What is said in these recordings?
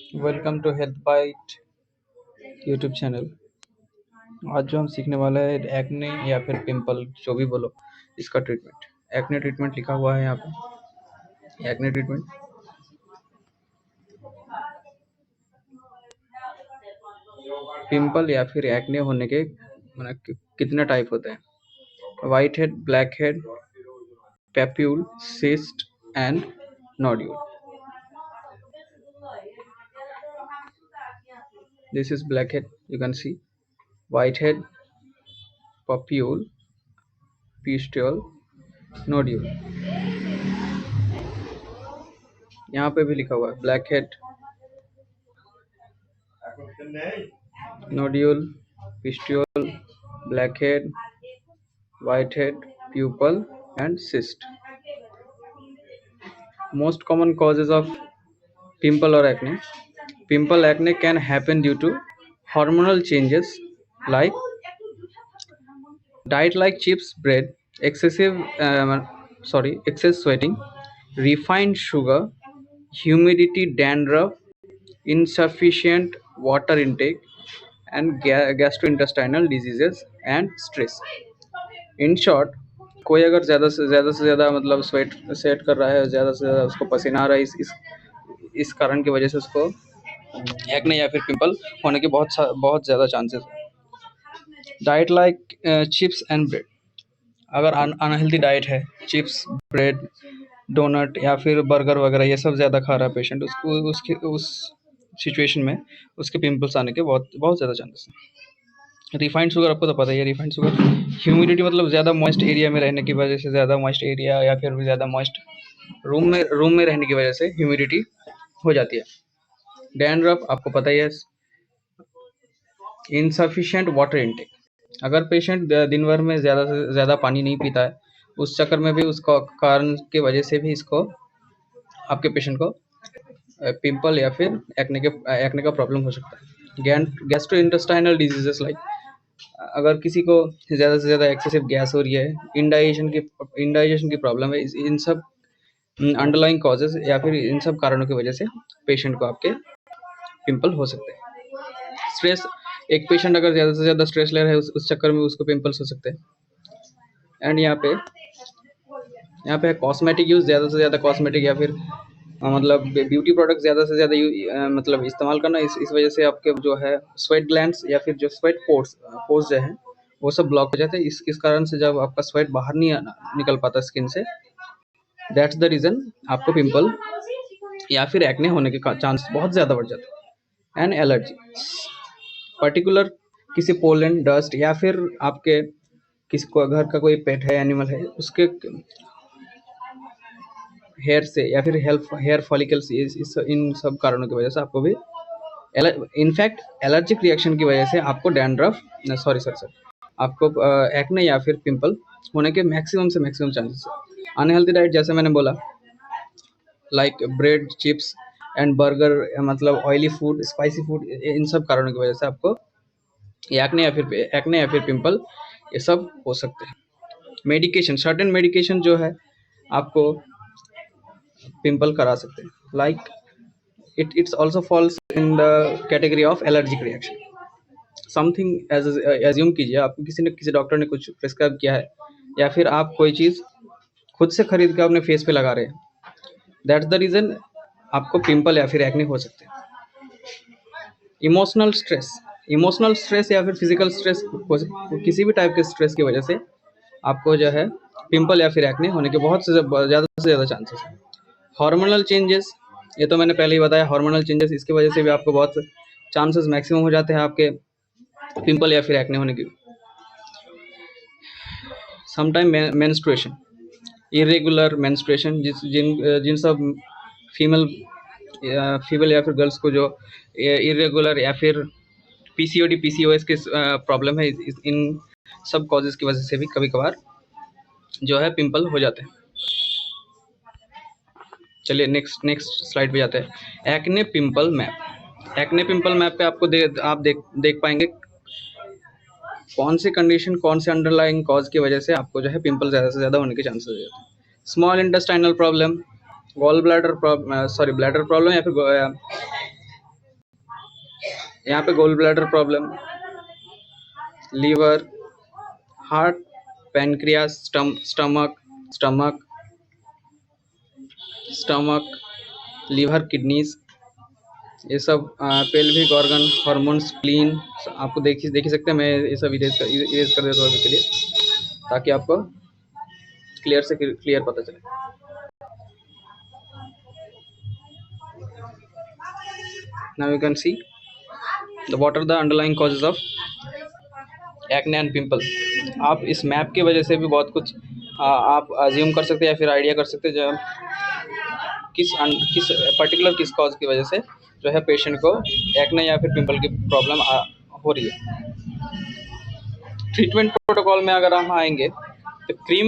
Welcome to Health Bite YouTube channel. आज जो हम सीखने वाला है एक्ने या फिर पिंपल जो भी बोलो इसका ट्रीटमेंट। एक्ने ट्रीटमेंट लिखा हुआ है यहाँ पे। एक्ने ट्रीटमेंट, पिंपल या फिर एक्ने होने के कितने टाइप होते हैं? White head, black head, papule, cyst and nodule. This is blackhead, you can see whitehead, papule, pustule, nodule। यहाँ पे भी लिखा हुआ है black head, nodule, pustule, blackhead, whitehead, pupil and cyst। Most common causes of pimple or acne. Pimple acne can happen due to hormonal changes like diet like chips, bread, excess sweating, refined sugar, humidity, dandruff, insufficient water intake, and gastrointestinal diseases and stress। In short, कोई अगर ज़्यादा मतलब sweat set कर रहा है, ज़्यादा से ज़्यादा उसको पसीना आ रहा है, इस कारण की वजह से उसको एक्ने या फिर पिंपल होने के बहुत ज़्यादा चांसेस है। Diet like chips and bread, अगर अनहेल्दी डाइट है, चिप्स, ब्रेड, डोनट या फिर बर्गर वगैरह ये सब ज़्यादा खा रहा है पेशेंट, उसको उसके उस सिचुएशन में उसके पिंपल्स आने के बहुत बहुत ज़्यादा चांसेस हैं। रिफाइंड शुगर, आपको तो पता ही है रिफाइंड शुगर। ह्यूमिडिटी मतलब ज़्यादा मॉइस्ट एरिया में रहने की वजह से, ज़्यादा मॉइस्ट एरिया या फिर ज़्यादा मॉइस्ट रूम में रहने की वजह से ह्यूमिडिटी हो जाती है। डैंड्रफ आपको पता ही है। इनसफिशिएंट वाटर इनटेक, अगर पेशेंट दिन भर में ज़्यादा से ज़्यादा पानी नहीं पीता है, उस चक्कर में भी उसका कारण की वजह से भी इसको, आपके पेशेंट को पिंपल या फिर एक्ने का प्रॉब्लम हो सकता है। गैस्ट्रो इंटेस्टाइनल डिजीजेस लाइक, अगर किसी को ज़्यादा से ज़्यादा एक्सेसिव गैस हो रही है, इंडाइजेशन की प्रॉब्लम है, इन सब अंडरलाइंग कॉजेज या फिर इन सब कारणों की वजह से पेशेंट को आपके पिंपल हो सकते हैं। स्ट्रेस, एक पेशेंट अगर ज़्यादा से ज़्यादा स्ट्रेस ले रहा है, उस चक्कर में उसको पिंपल्स हो सकते हैं। एंड यहाँ पे कॉस्मेटिक यूज़, ज़्यादा से ज़्यादा कॉस्मेटिक या फिर मतलब ब्यूटी प्रोडक्ट ज़्यादा से ज़्यादा मतलब इस्तेमाल करना, इस वजह से आपके जो है स्वेट ग्लैंड्स या फिर जो स्वेट पोर्स जो हैं वो सब ब्लॉक हो जाते हैं। इस कारण से जब आपका स्वेट बाहर नहीं निकल पाता स्किन से, दैट्स द रीज़न आपको पिंपल या फिर एक्ने होने के चांस बहुत ज़्यादा बढ़ जाते हैं। एंड एलर्जी, पर्टिकुलर किसी पोलन, डस्ट या फिर आपके किसी को घर का कोई पेट है, एनिमल है, उसके हेयर से या फिर हेयर फॉलिकल्स, इन सब कारणों की वजह से आपको भी इनफैक्ट एलर्जिक रिएक्शन की वजह से आपको डैंड्रफ आपको एक्ने या फिर पिंपल होने के मैक्सिमम से मैक्सिमम चांसेस है। अनहेल्दी डाइट, जैसे मैंने बोला, like bread, chips and burger, मतलब ऑयली फूड, स्पाइसी फूड, इन सब कारणों की वजह से आपको एक्ने या फिर पिंपल ये सब हो सकते हैं। मेडिकेशन, सर्टेन मेडिकेशन जो है आपको पिंपल करा सकते हैं, like it's also falls in the category of allergic reaction। Something assume कीजिए, आपको किसी डॉक्टर ने कुछ प्रिस्क्राइब किया है या फिर आप कोई चीज़ खुद से खरीद कर अपने फेस पे लगा रहे हैं, दैट्स द रीज़न आपको पिंपल या फिर एक्ने हो सकते हैं। इमोशनल स्ट्रेस या फिर फिजिकल स्ट्रेस, किसी भी टाइप के स्ट्रेस की वजह से आपको जो है पिंपल या फिर एक्ने होने के बहुत से ज़्यादा चांसेस हैं। हार्मोनल चेंजेस, ये तो मैंने पहले ही बताया, हार्मोनल चेंजेस, इसकी वजह से भी आपको बहुत चांसेस मैक्सिमम हो जाते हैं आपके पिंपल या फिर एक्ने होने की। समटाइम मेंस्ट्रुएशन, इरेगुलर मेंस्ट्रुएशन, जिन सब फीमेल या फिर गर्ल्स को जो इरेगुलर या फिर पीसीओडी, पीसीओएस के प्रॉब्लम है, इन सब कॉजेज की वजह से भी कभी कभार जो है पिंपल हो जाते हैं। चलिए नेक्स्ट स्लाइड पे जाते हैं। Acne pimple map. Acne pimple map पे आपको आप देख पाएंगे कौन सी कंडीशन, कौन से अंडरलाइंग कॉज की वजह से आपको जो है पिंपल ज़्यादा से ज़्यादा होने के चांसेस हो जाते हैं। Small intestinal problem, bladder problem या फिर यहाँ पे gall bladder problem, liver, heart, pancreas, stomach, liver, kidneys, ये सब पेल्विक ऑर्गन, हार्मोन, स्प्लीन, आपको देख ही सकते हैं। मैं ये सब इरेज कर देता हूँ अभी के लिए, ताकि आपको क्लियर पता चले। Now you can see what are the underlying causes of acne and pimple. आप इस मैप की वजह से भी बहुत कुछ आप अज्यूम कर सकते हैं या फिर आइडिया कर सकते हैं जो किस पर्टिकुलर किस कॉज की वजह से जो है पेशेंट को एक्ने या फिर पिंपल की प्रॉब्लम हो रही है। ट्रीटमेंट प्रोटोकॉल में अगर हम आएंगे तो cream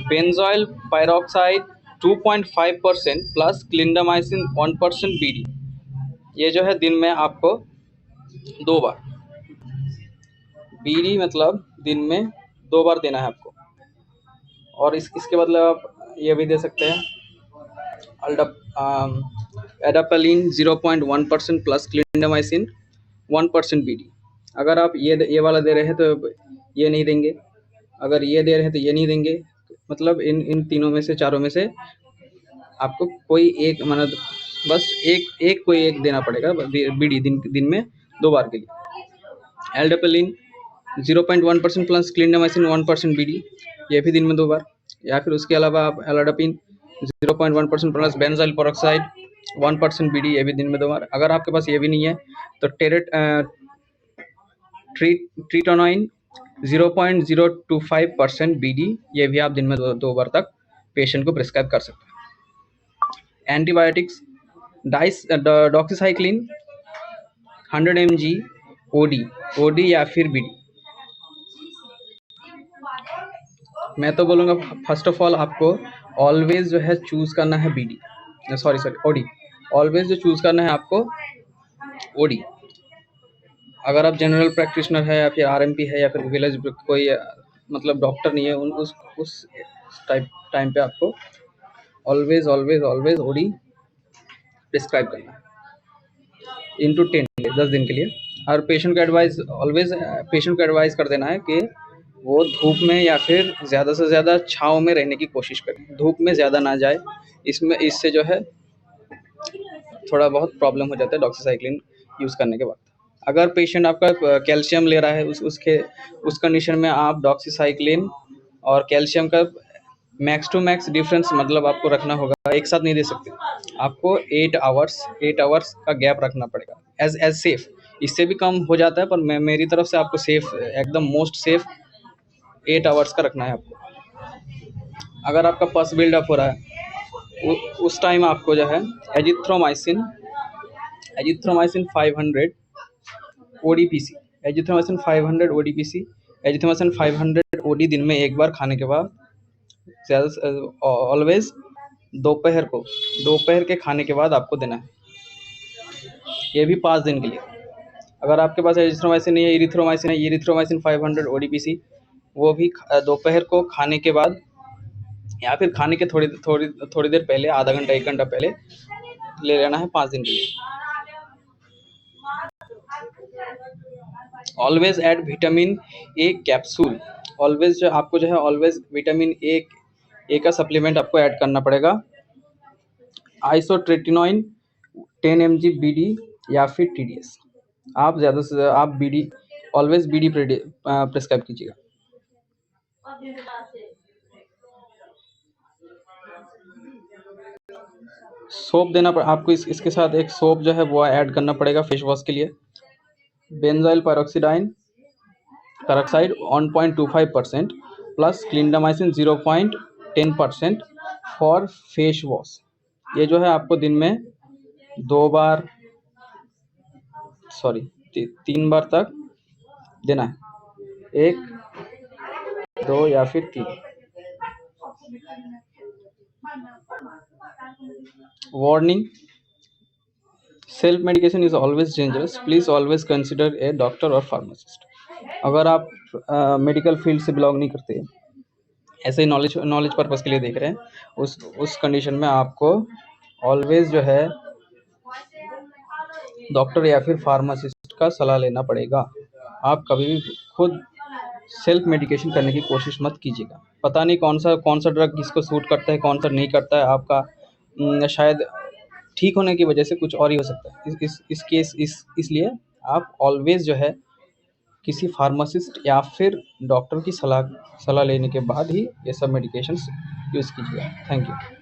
benzoyl peroxide 2.5% plus clindamycin 1% BD, ये जो है दिन में आपको 2 बार, बीडी मतलब दिन में 2 बार देना है आपको। और इसके बदले आप ये भी दे सकते हैं एडापेलिन 0.1% प्लस क्लिंडामाइसिन 1% बीडी। अगर आप ये वाला दे रहे हैं तो ये नहीं देंगे, अगर ये दे रहे हैं तो ये नहीं देंगे। मतलब इन तीनों में से, चारों में से आपको कोई एक, मतलब बस एक कोई एक देना पड़ेगा बीडी दिन में 2 बार के लिए। एल्डापेलिन 0.1% प्लस क्लिंडामाइसिन 1% बीडी, ये भी दिन में 2 बार। या फिर उसके अलावा आप एलाडापिन 0.1% प्लस बेंजाइल पेरोक्साइड 1% बीडी, ये भी दिन में 2 बार। अगर आपके पास ये भी नहीं है तो ट्रीटोनाइन 0.025% बीडी, ये भी आप दिन में 2 बार तक पेशेंट को प्रिस्क्राइब कर सकते हैं। एंटीबायोटिक्स डॉक्सीसाइक्लिन 100 mg ओडी या फिर बीडी। मैं तो बोलूँगा फर्स्ट ऑफ ऑल आपको ऑलवेज जो है चूज़ करना है बीडी, सॉरी ओडी। ऑलवेज जो चूज़ करना है आपको ओडी। अगर आप जनरल प्रैक्टिशनर है या फिर आरएमपी है या फिर विलेज कोई मतलब डॉक्टर नहीं है, उस टाइम पे आपको ऑलवेज ओडी प्रिस्क्राइब करना है इनटू 10 दिन के लिए। और पेशेंट को एडवाइस कर देना है कि वो धूप में या फिर ज़्यादा से ज़्यादा छाँव में रहने की कोशिश करें, धूप में ज़्यादा ना जाए। इससे जो है थोड़ा बहुत प्रॉब्लम हो जाता है डॉक्सीसाइक्लिन यूज़ करने के बाद। अगर पेशेंट आपका कैल्शियम ले रहा है उस कंडीशन में आप डॉक्सीसाइक्लिन और कैल्शियम का मैक्स टू मैक्स डिफरेंस मतलब आपको रखना होगा, एक साथ नहीं दे सकते। आपको 8 आवर्स का गैप रखना पड़ेगा एज सेफ। इससे भी कम हो जाता है, पर मेरी तरफ से आपको सेफ, एकदम मोस्ट सेफ 8 आवर्स का रखना है आपको। अगर आपका पस बिल्डअप हो रहा है उस टाइम आपको जो है एजिथ्रोमाइसिन 500 ओडीपीसी, एजिथ्रोमाइसिन 500 ओडीपीसी, एजिथ्रोमाइसिन 500 ओडी दिन में एक बार खाने के बाद, ऑलवेज दोपहर के खाने के बाद आपको देना है, ये भी 5 दिन के लिए। अगर आपके पास एजिथ्रोमाइसिन नहीं है, इरिथ्रोमाइसिन 500 ओडीपीसी, वो भी दोपहर को खाने के बाद या फिर खाने के थोड़ी देर पहले, आधा घंटा 1 घंटा पहले ले लेना है 5 दिन के लिए। Always add vitamin A capsule, always आपको जो है ऑलवेज विटामिन ए का सप्लीमेंट आपको ऐड करना पड़ेगा। आइसोट्रेटिनोइन 10 mg बीडी या फिर टीडीएस। आप ज़्यादा से ज़्यादा आप बीडी ऑलवेज बीडी प्रिस्क्राइब कीजिएगा। सोप देना आपको, इसके साथ एक सोप जो है वो ऐड करना पड़ेगा फेस वॉश के लिए। Benzyl peroxide 1.25% plus clindamycin 0.10% for face wash. ये जो है आपको दिन में 3 बार तक देना है, 1, 2 या फिर 3। Warning, self medication is always dangerous, please always consider a doctor और फार्मासिस्ट। अगर आप मेडिकल फील्ड से बिलोंग नहीं करते, ऐसे ही नॉलेज पर्पस के लिए देख रहे हैं, उस कंडीशन में आपको ऑलवेज जो है डॉक्टर या फिर फार्मासिस्ट का सलाह लेना पड़ेगा। आप कभी भी खुद सेल्फ मेडिकेशन करने की कोशिश मत कीजिएगा। पता नहीं कौन सा ड्रग किसको सूट करता है, कौन सा नहीं करता है। आपका शायद ठीक होने की वजह से कुछ और ही हो सकता है। इस केस इसलिए आप ऑलवेज जो है किसी फार्मासिस्ट या फिर डॉक्टर की सलाह लेने के बाद ही ये सब मेडिकेशंस यूज़ कीजिएगा। Thank you.